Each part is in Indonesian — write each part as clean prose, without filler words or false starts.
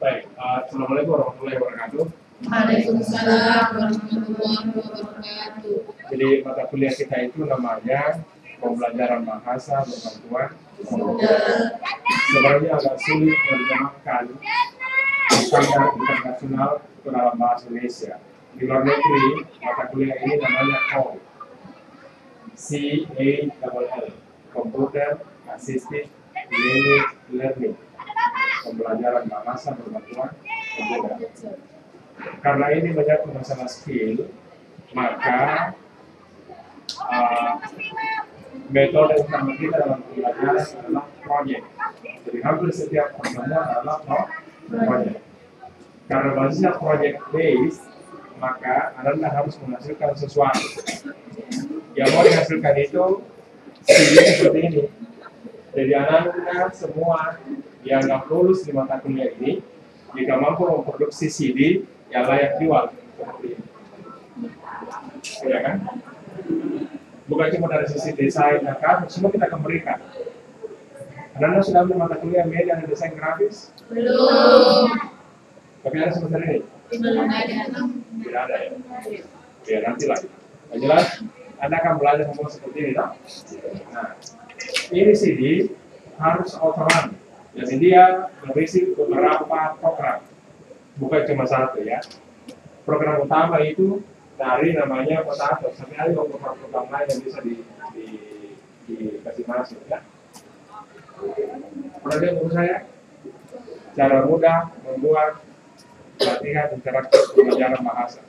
Baik, Assalamualaikum warahmatullahi wabarakatuh. Waalaikumsalam warahmatullahi wabarakatuh. Jadi mata kuliah kita itu namanya pembelajaran bahasa berbantuan komputer. Sebenarnya agak sulit menerjemahkan standar internasional ke dalam bahasa Indonesia. Di luar negeri, mata kuliah ini namanya CALL, C-A-L-L, Computer Assisted Learning, pembelajaran bahasa berbantuan komputer. Karena ini menyangkut masalah skill, maka metode utama kita dalam pembelajaran adalah proyek. Jadi hampir setiap pertemuan adalah proyek. Karena basisnya project based, maka Anda harus menghasilkan sesuatu. Yang mau dihasilkan itu CD seperti ini. Jadi Anda semua yang nggak lulus di mata kuliah ini, jika mampu memproduksi CD yang layak jual seperti ini. Ya kan? Bukan cuma dari sisi desain dan grafis, semua kita akan berikan. Anda sudah ambil mata kuliah media dan desain grafis? Belum. Tapi ada semester ini? Belum ada. Tidak ada ya? Ya nanti lah. Yang jelas, Anda akan belajar semua seperti ini, tak? Nah, ini CD harus autoran. Jadi dia berisi beberapa program, bukan cuma satu ya. Program utama itu dari namanya Potato, tapi ada beberapa program lain yang bisa dikasih masuk ya. Program menurut saya cara mudah membuat pelatihan interaktif pembelajaran bahasa.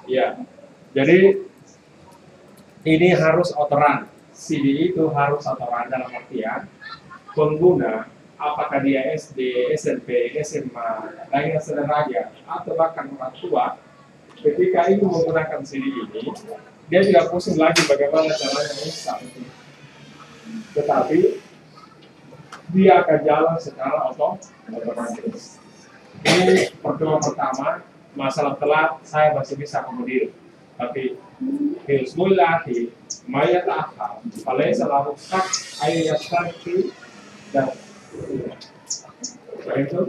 Ya, jadi ini harus autoran. CD itu harus autoran dalam artian pengguna, apakah dia SD, SMP, SMA, dan sederajat atau bahkan orang tua, ketika itu menggunakan CD ini, dia tidak pusing lagi bagaimana caranya install. Tetapi dia akan jalan secara otomatis. Ini pertemuan pertama, masalah telat saya masih bisa akomodir. Tapi Bismillahi mayat akal falaysa lahu haq ay yastaqi dan itu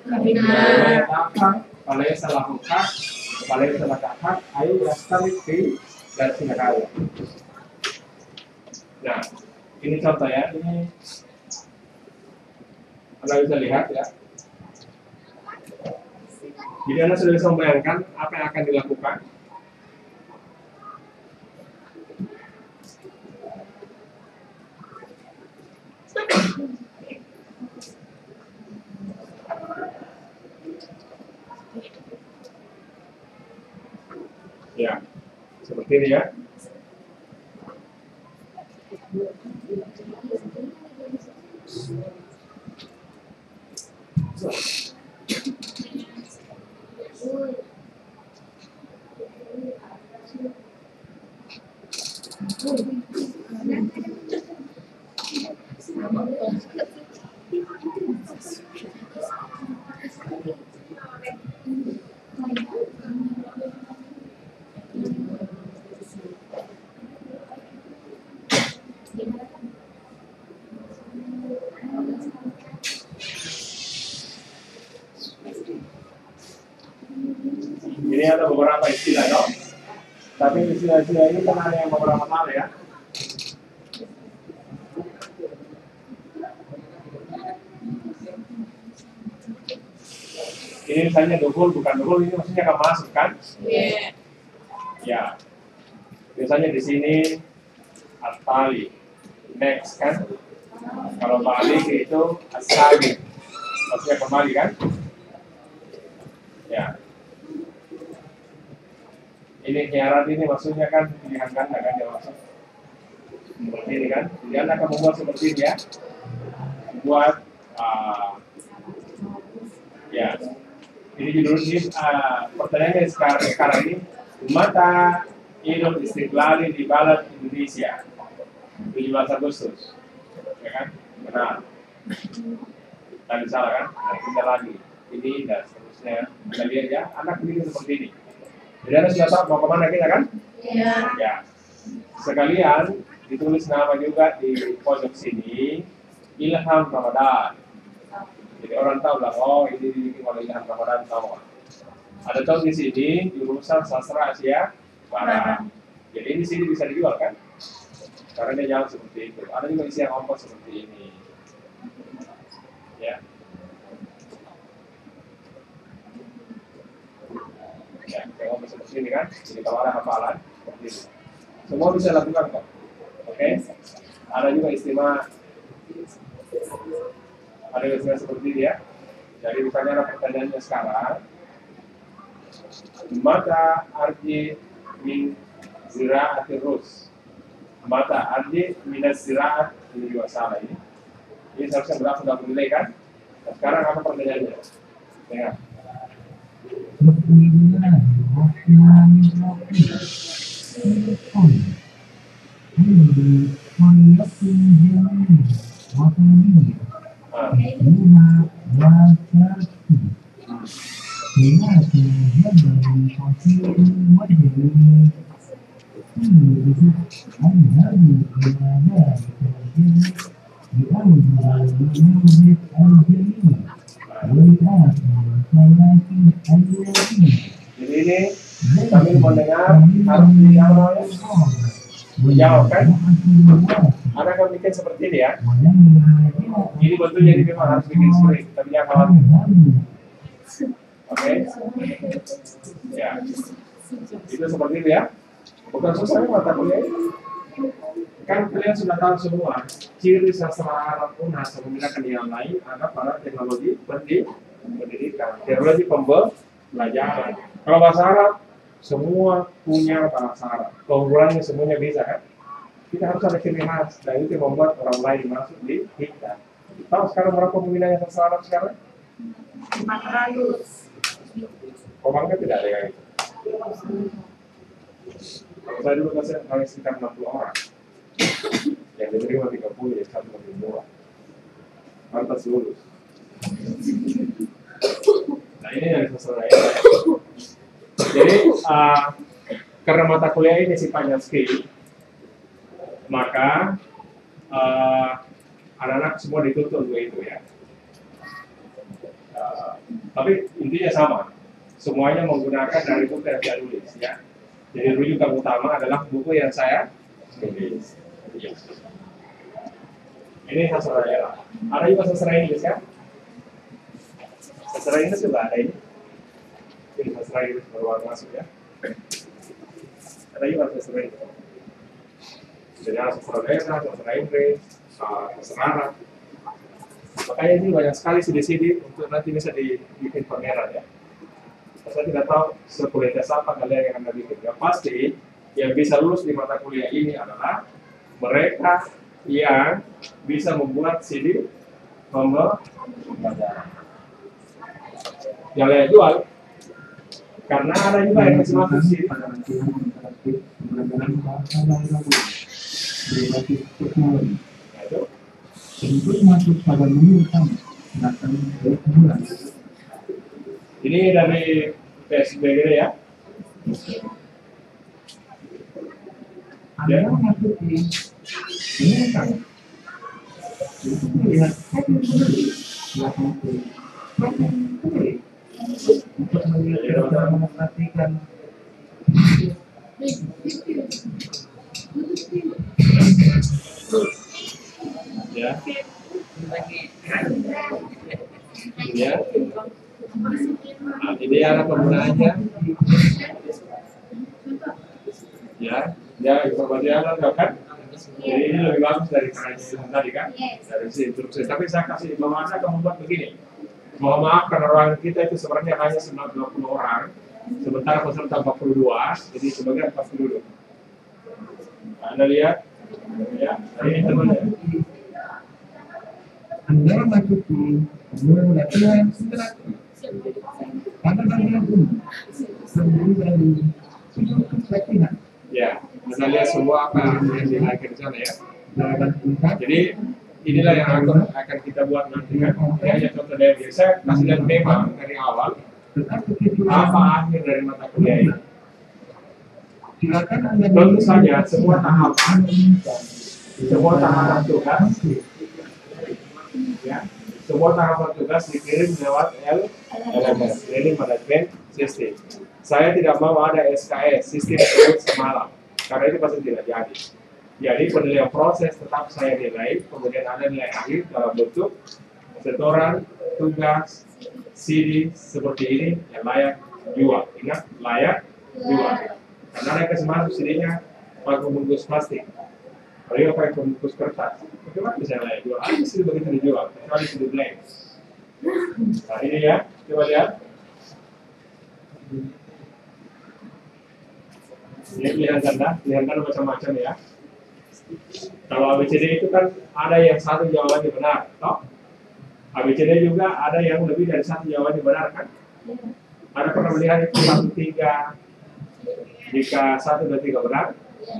mayat akal falaysa lahu haq falaysa laka haq ay yastaqi dan sinakaya. Nah, ini contoh ya, ini Anda bisa lihat ya. Jadi Anda sudah bisa membayangkan apa yang akan dilakukan. Ya, seperti ini ya. Ini ada beberapa istilah, no? Tapi istilah-istilah ini kan ada yang beberapa hal ya. Ini misalnya duhul, bukan duhul, ini maksudnya akan masuk kan? Yeah. Ya. Biasanya di sini at-tali, next kan? Kalau balik itu as-sabiq, maksudnya kembali kan? Ya. Ini kiarat ini maksudnya kan pilihan ganda kan dia masuk seperti ini kan. Jadi Anda akan membuat seperti ini ya. Membuat ya. Ini judulnya pertanyaannya sekarang ini Mata Idul Istiqlal di Balat Indonesia 17 Agustus. Ya kan? Benar. Tadi salah kan? Nah, kita lagi. Ini dan seterusnya. Anda lihat ya, anak bikin seperti ini. Jadi Anda sudah tahu mau kemana kita kan? Iya. Ya. Sekalian ditulis nama juga di pojok sini, Ilham Ramadan. Jadi orang tahu lah, oh ini dibikin oleh Ilham Ramadan tahu. Ada tahu di sini jurusan sastra Asia Barat. Jadi di sini bisa dijual kan? Karena dia jalan seperti itu. Ada juga isi yang ongkos seperti ini. Ya. Ya, tengok seperti ini kan. Jadi kalau ada hafalan seperti ini. Semua bisa lakukan kok. Oke. Ada juga istimewa. Ada istimewa seperti ini ya. Jadi misalnya ada pertanyaannya sekarang. Mata arji min ziraatir rus. Mata arji minas ziraat, ini juga salah ini. Ini seharusnya berapa sudah menilai kan? Nah, sekarang apa pertanyaannya? Dengar. Jadi ini kami mendengar harus dijawab kan? Anak akan bikin seperti ini ya. Ini betul jadi memang harus bikin skrip, tapi jangan khawatir. Oke? Ya. Itu seperti itu ya. Bukan susah mata kuliah ini. Kan kalian sudah tahu semua ciri sastra Arab UNHAS menggunakan yang lain adalah pada teknologi pendidikan, teknologi pembelajaran. Kalau bahasa Arab semua punya bahasa Arab, keunggulannya semuanya bisa kan? Kita harus ada ciri khas, dan itu membuat orang lain masuk di kita. Tahu sekarang berapa penggunanya sastra Arab sekarang? 400. Komangnya tidak ada yang itu. Saya dulu kasih sekitar 60 orang. Yang diterima 30 ya, satu lebih murah. Pantas lulus. Nah ini yang sastra daerah. Jadi karena mata kuliah ini sifatnya skill, maka anak-anak semua dituntut untuk itu ya. Tapi intinya sama, semuanya menggunakan dari buku yang saya tulis ya. Jadi rujukan utama adalah buku yang saya tulis. Ini sastra daerah. Ada juga sastra Inggris kan? Sastra Inggris juga ada ini. Ini sastra Inggris baru masuk ya. Ada juga sastra Inggris. Jadi ada sastra daerah, sastra Inggris, sastra Arab. Makanya ini banyak sekali CD-CD untuk nanti bisa dibikin pameran ya. Saya tidak tahu sekuliah apa kalian yang Anda bikin. Yang pasti yang bisa lulus di mata kuliah ini adalah mereka yang bisa membuat CD pembelajaran. Jangan layak jual, karena ada juga yang masih masuk CD. Tentu masuk pada menu utama. Ini dari PSBG ya. Ada yang masuk di ini kan. Itu melihat untuk melihat dan memperhatikan Ya. Ya. Nah, ini ada penggunaannya. Ya, ya informasi ada kan? Jadi ini lebih bagus dari tadi kan? Dari instruksi. Tapi saya kasih bahwa Anda akan membuat begini. Mohon maaf karena ruangan kita itu sebenarnya hanya 20 orang, sementara peserta 42, jadi sebagian 40 dulu. Nah, Anda lihat, ya, ini temannya. Anda masuk di menu latihan setelah pada bagian ini terdiri dari seluruh latihan. Ya, Anda lihat semua apa yang dihadirkan di sana ya. Dan kita Jadi inilah yang akan kita buat nanti kan. Ini hanya contoh dari saya kasih lihat tema dari awal. Apa akhir dari mata kuliah ini? silakan Anda Tentu saja semua tahapan tugas, ya, semua tahapan tugas dikirim lewat LMS, Learning Management System. Saya tidak mau ada SKS, sistem tersebut semalam, karena itu pasti tidak jadi. Jadi penilaian proses tetap saya nilai, kemudian ada nilai akhir dalam bentuk setoran tugas CD seperti ini yang layak jual. Ingat, layak jual. Karena ada kesempatan CD-nya pakai bungkus plastik. Kalau dia pakai bungkus kertas, bagaimana bisa layak jual? Ada CD begitu dijual, kecuali CD blank. Nah ini ya, coba lihat. Ini pilihan ganda macam-macam ya. Kalau ABCD itu kan ada yang satu jawabannya benar, toh? ABCD juga ada yang lebih dari satu jawabannya benar kan? Ada pernah melihat itu 1, 3, jika 1 dan 3 benar,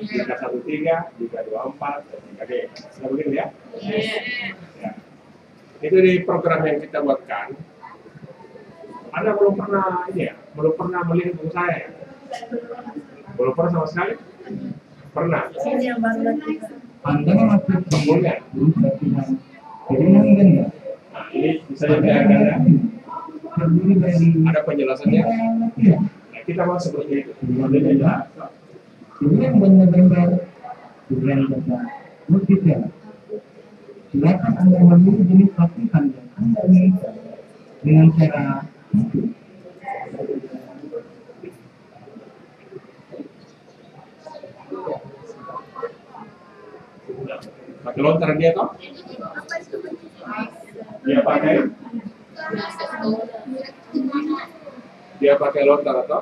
jika 1, 3, jika 2, 4, dan 3 D. Sudah begitu ya? Ya. Itu di program yang kita buatkan. Anda belum pernah ini ya? Belum pernah melihat buku saya ya? Belum pernah sama sekali? Pernah? Anda memakai Kemudian, pelatihan pilihan ganda. nah ini bisa dipilihkan. Terdiri dari Ada penjelasannya. latihan. Nah, kita mau seperti itu. Modelnya jelas. Pilihan ganda gambar, pilihan ganda multiple. Silakan Anda memilih jenis latihan yang Anda inginkan dengan cara itu. Pakai lontar dia toh? Dia pakai lontar atau?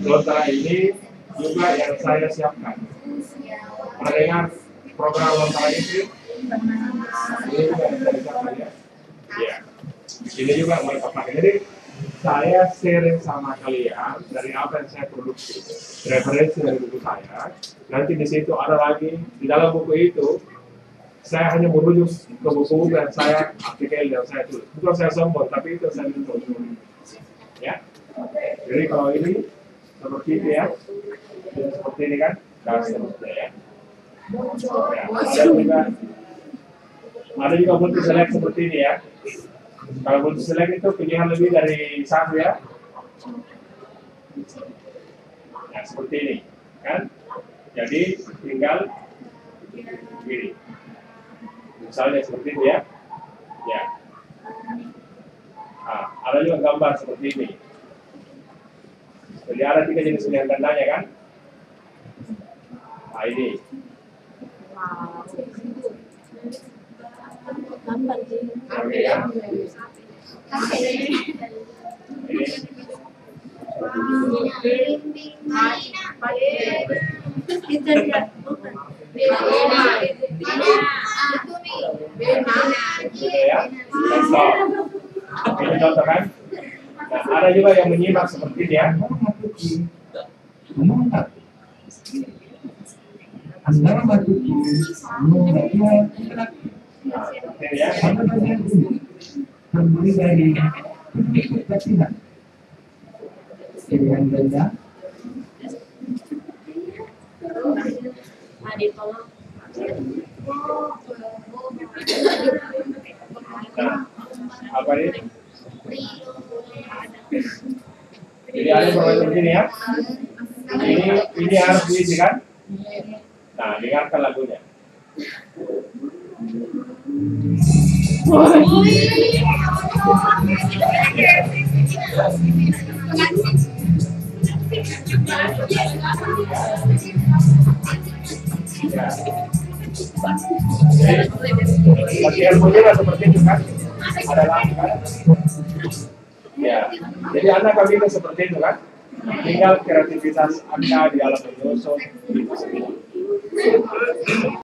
Lontar ini juga yang saya siapkan. Pernah dengar program lontar itu? Ini juga yang saya siapkan ya. Ya. Ini juga mereka pakai. Jadi saya sharing sama kalian dari apa yang saya produksi, referensi dari buku saya. Nanti di situ ada lagi di dalam buku itu. Saya hanya merujuk ke buku yang saya artikel yang saya tulis. Bukan saya sombong, tapi itu saya tulis. Ya. Jadi kalau ini seperti itu ya, ini seperti ini kan, dan seterusnya ya. Ya, ada juga multi select seperti ini ya. Kalau multi select itu pilihan lebih dari satu ya. Ya seperti ini kan. Jadi tinggal begini. Misalnya seperti ini ya. Ya. Nah, ada juga gambar seperti ini. Jadi ada 3 jenis pilihan gandanya kan. Nah ini. Oke ya. Gitu ya. Contoh. Ini contoh kan. Nah, ada juga yang menyimak seperti ini ya. Anda memasuki menu latihan interaktif. Nah, seperti ini ya. Pada bagian ini terdiri dari bentuk latihan, pilihan ganda, Nah, apa ini? Jadi ada proses begini ya. Ini harus diisi kan? Nah, dengarkan lagunya. Ya. Latihan bunyinya seperti itu kan? Ada lagu kan? Ya. Jadi Anda kalau bisa seperti itu kan? Tinggal kreativitas Anda di alam menyusun.